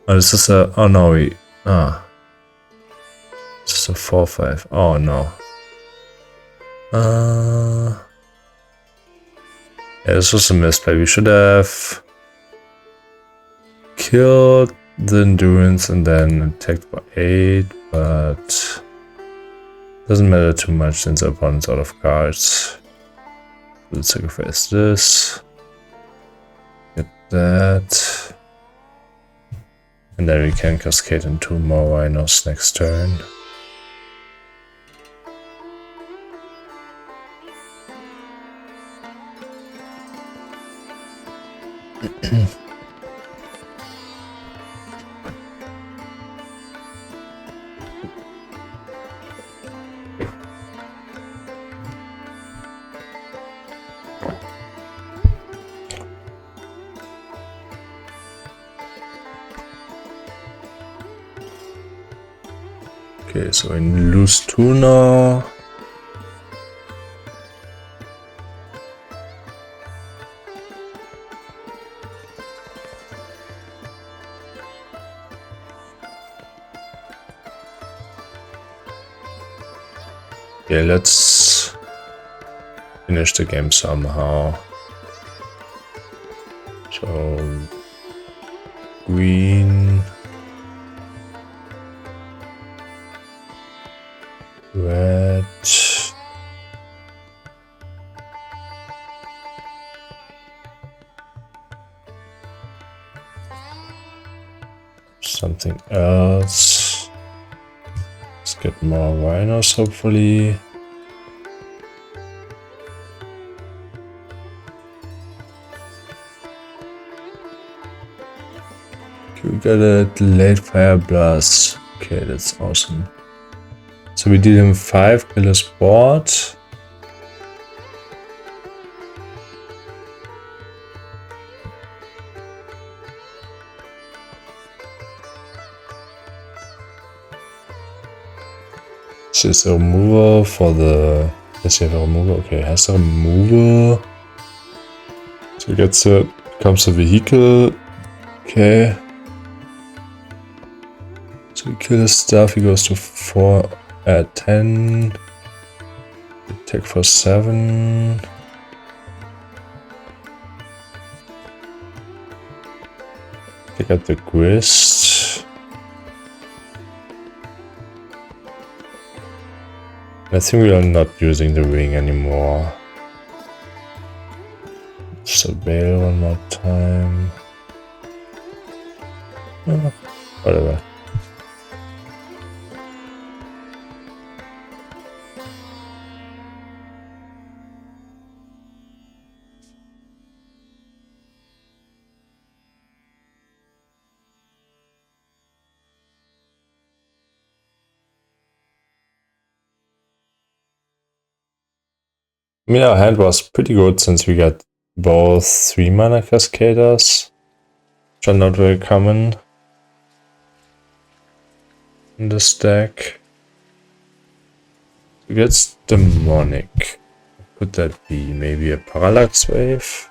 Oh, this is a... Oh no, we... This is a 4/5. Oh no. Yeah, this was a misplay. We should have killed the Endurance and then attacked by 8, but doesn't matter too much since our opponent's out of cards. Let's sacrifice this. Get that. And then we can cascade into more rhinos next turn. Okay, so we lose 2 now. Okay, let's finish the game somehow. So green, red, something else. Let's get more rhinos, hopefully. Okay, we got a delayed fire blast. Okay, that's awesome. So we did him 5 killers board. This is a removal for the... Does he have a removal? Okay, has a removal. So he gets it, becomes a vehicle. Okay. So we kill his stuff, he goes to 4 at 10. Attack for 7. Take out the grist. I think we are not using the ring anymore. Surveil one more time. Oh, whatever. I mean, our hand was pretty good since we got both 3 mana cascaders, which are not very common in this deck. We get demonic. Could that be maybe a parallax wave?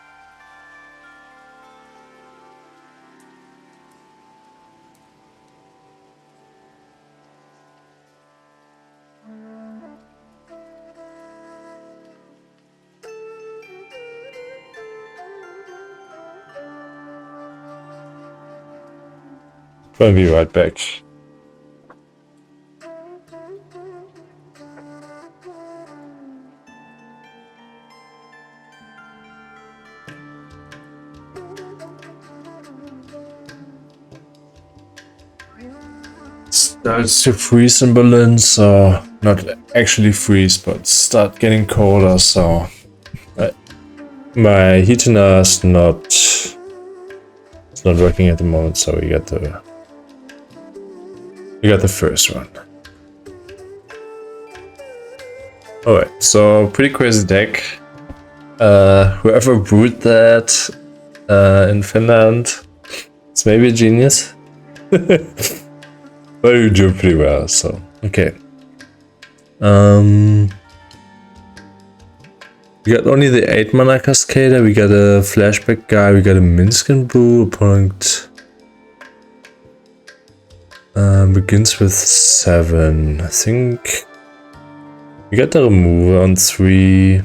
I'll be right back. Starts to freeze in Berlin, so not actually freeze, but start getting colder. So my heater is not working at the moment. So we got the first one. Alright, so pretty crazy deck. Whoever brewed that in Finland, it's maybe a genius. But you do pretty well, so okay. We got only the 8 mana Cascader, we got a flashback guy, we got a Minskin brew. Opponent begins with 7. I think we got the removal on 3. We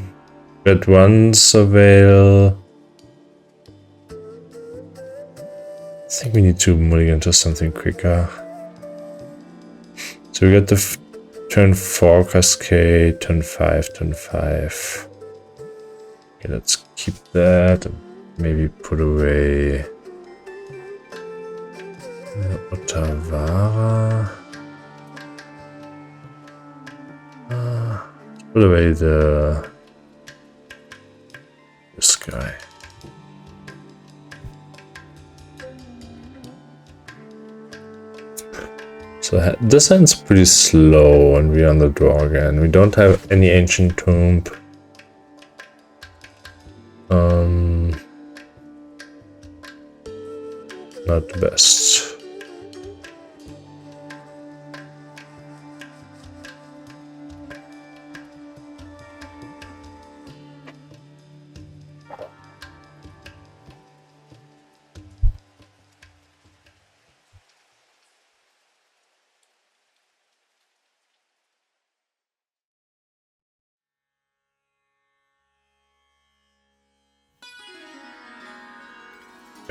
got 1 surveil. I think we need to mulligan to something quicker. So we got the turn 4 Cascade, turn 5, turn 5. Okay, let's keep that and maybe put away Otawara. Put away this guy. So this hand's pretty slow and we're on the draw again. We don't have any ancient tomb. Not the best.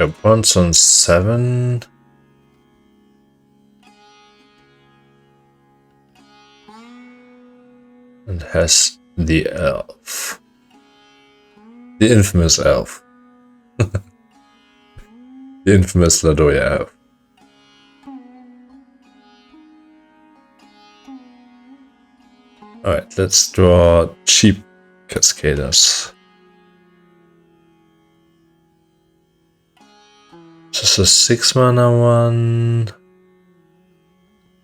Yeah, bronze on 7. And has the elf. The infamous elf. The infamous Ladoya elf. Alright, let's draw cheap Cascaders. This is a 6 mana one.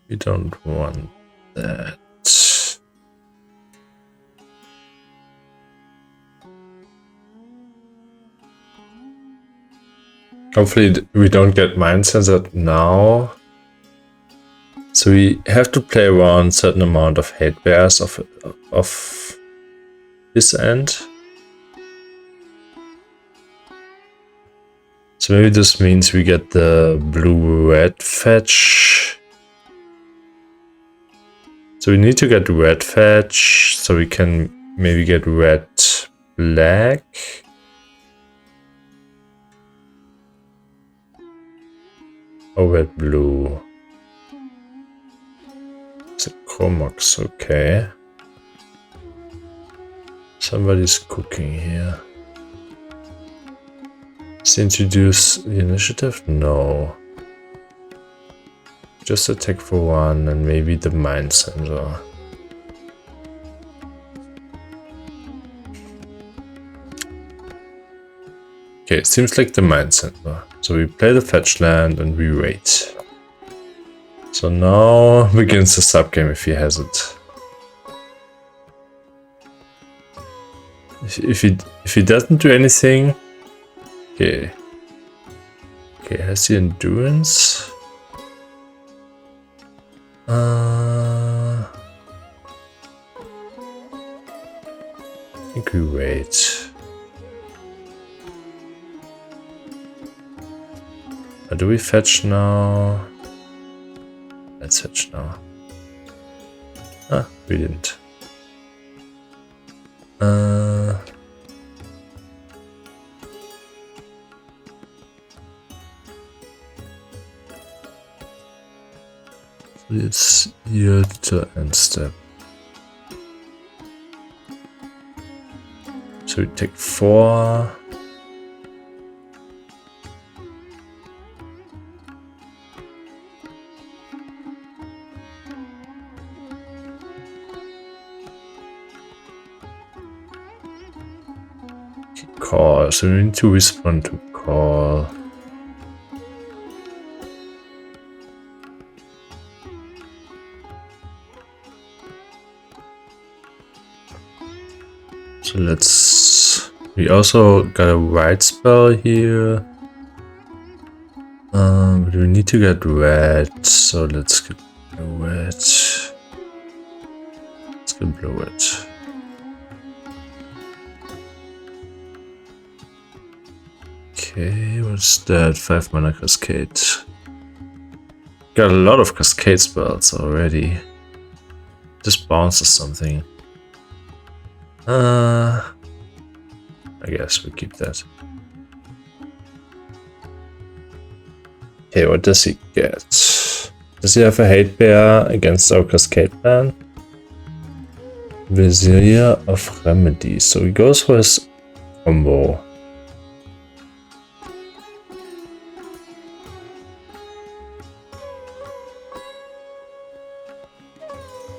We don't want that. Hopefully we don't get mind censored now. So we have to play around a certain amount of hate bears of this end. So maybe this means we get the blue-red fetch. So we need to get red fetch, so we can maybe get red-black. Or red-blue. It's a Chromox, okay. Somebody's cooking here. Does it introduce the initiative? No. Just attack for 1 and maybe the mind sensor. Okay, it seems like the mind sensor. So we play the fetch land and we wait. So now begins the subgame if he has it. If he doesn't do anything. Okay. Okay, has he endurance? I think we wait. Do we fetch now? Let's fetch now. Ah, we didn't. It's your end step. So we take 4. Call. So we need to respond to call. So let's. We also got a white spell here. But we need to get red. So let's get red. Let's get blue red. Okay, what's that? 5 mana Cascade. Got a lot of Cascade spells already. Just bounces something. I guess we keep that. Okay, what does he get? Does he have a hate bear against our Cascade plan? Vizier of Remedy. So he goes for his combo.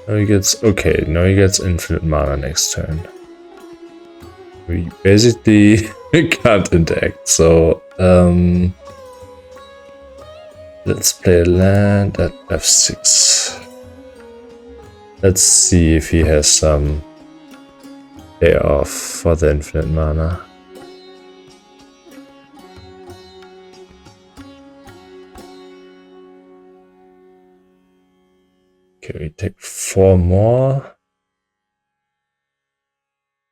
Now he gets, okay, now he gets infinite mana next turn. We basically can't interact, so let's play a land at f6. Let's see if he has some payoff for the infinite mana. Okay, we take 4 more.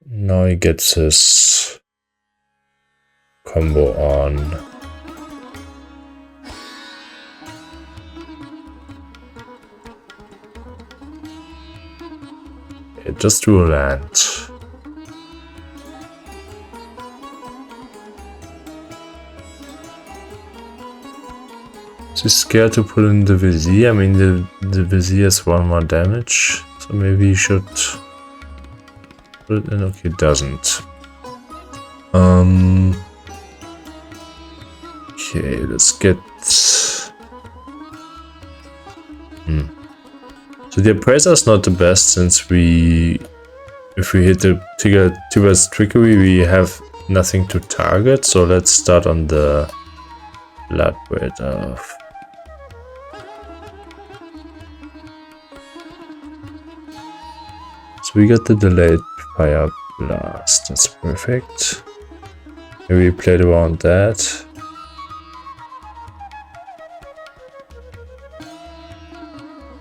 Now he gets his combo on. Okay, just do a land. She's scared to put in the Vizier. I mean, the Vizier has 1 more damage. So maybe you should put it in. Okay, it doesn't. Okay, let's get... So the Appraiser is not the best since if we hit the Tiber's Trickery, we have nothing to target. So let's start on the Bloodbraid. So we got the delayed fire blast. That's perfect. Maybe we played around that.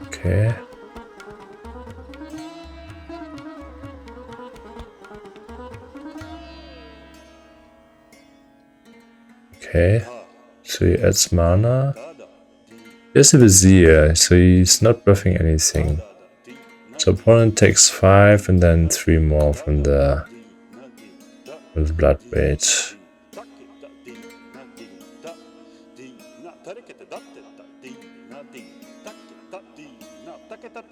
Okay. Okay. So he adds mana. There's a Vizier, so he's not buffing anything. So opponent takes 5 and then 3 more from the Bloodbraid.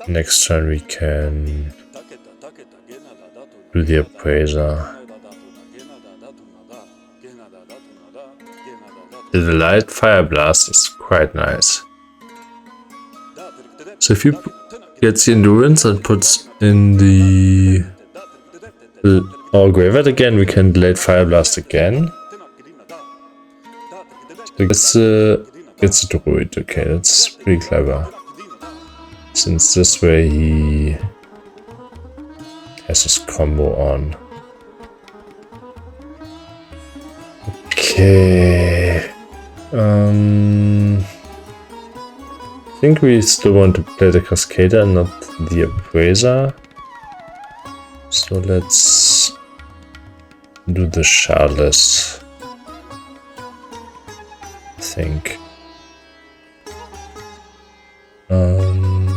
Next turn we can do the Appraiser. The Light Fire Blast is quite nice. So if you get the Endurance and puts in our Graveyard again, we can Delayed Fire Blast again. So gets a Druid. Okay, that's pretty clever. Since this way he has his combo on. Okay. I think we still want to play the Cascade and not the Appraiser. So let's do the Shardless, I think.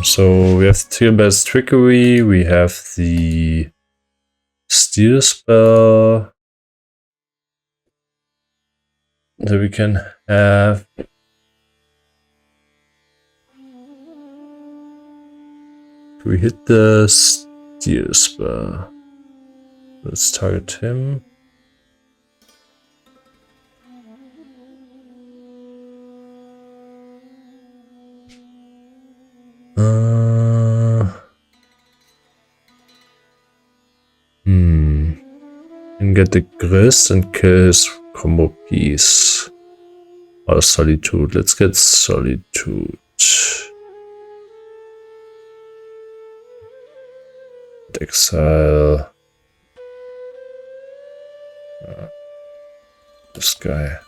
So we have Tiber's Trickery, we have the Steal spell that we can have. We hit the Steal spell. Let's target him. And get the Grist and kill his combo piece. Or Solitude. Let's get Solitude. Exile. This guy.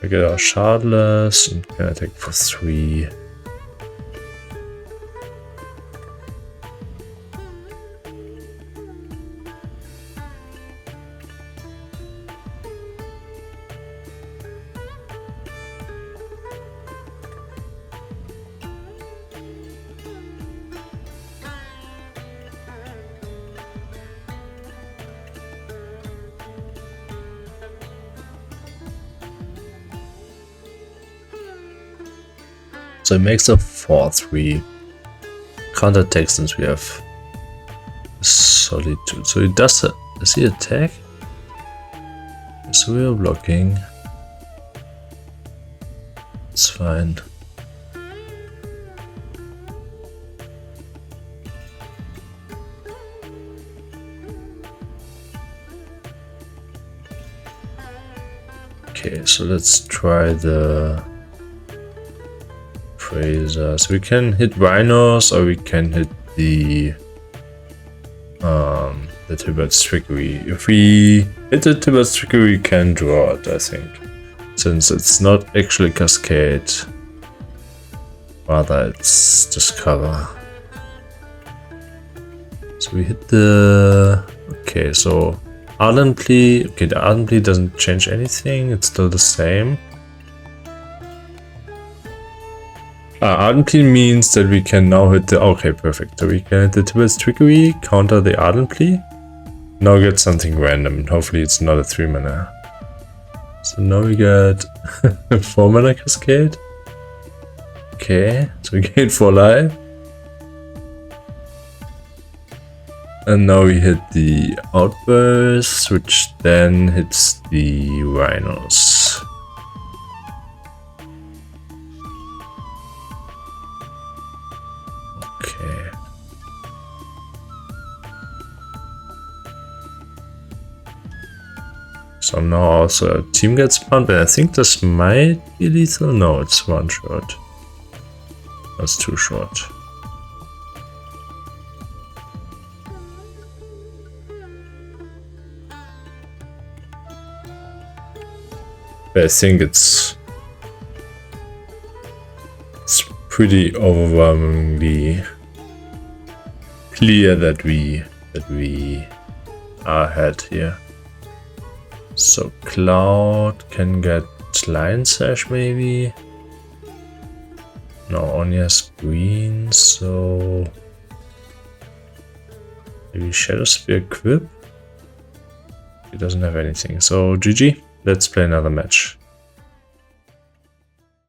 I get our Shardless and can attack for 3. So it makes a 4-3 counter attack since we have Solitude. So it does he attack? So we are blocking. It's fine. Okay, so let's try the Appraiser. So we can hit Rhinos or we can hit the Tiber's Trickery. If we hit the Tiber's Trickery, we can draw it, I think. Since it's not actually Cascade. Rather, it's Discover. So we hit the... Okay, so Ardent Plea. Okay, the Ardent Plea doesn't change anything. It's still the same. Ardent Plea means that we can now hit the... Okay, perfect. So we can hit the Tiber's Trickery, counter the Ardent Plea. Now get something random. Hopefully it's not a 3 mana. So now we got 4 mana Cascade. Okay, so we gain 4 life. And now we hit the Outburst, which then hits the Rhinos. Okay. So now also a team gets pumped, and I think this might be lethal. No, it's one shot. That's too short. But I think it's pretty overwhelmingly clear that we are ahead here. So Cloud can get Lion Sash maybe. No, only has green, so maybe Shadow Spear equip. He doesn't have anything, so GG. Let's play another match.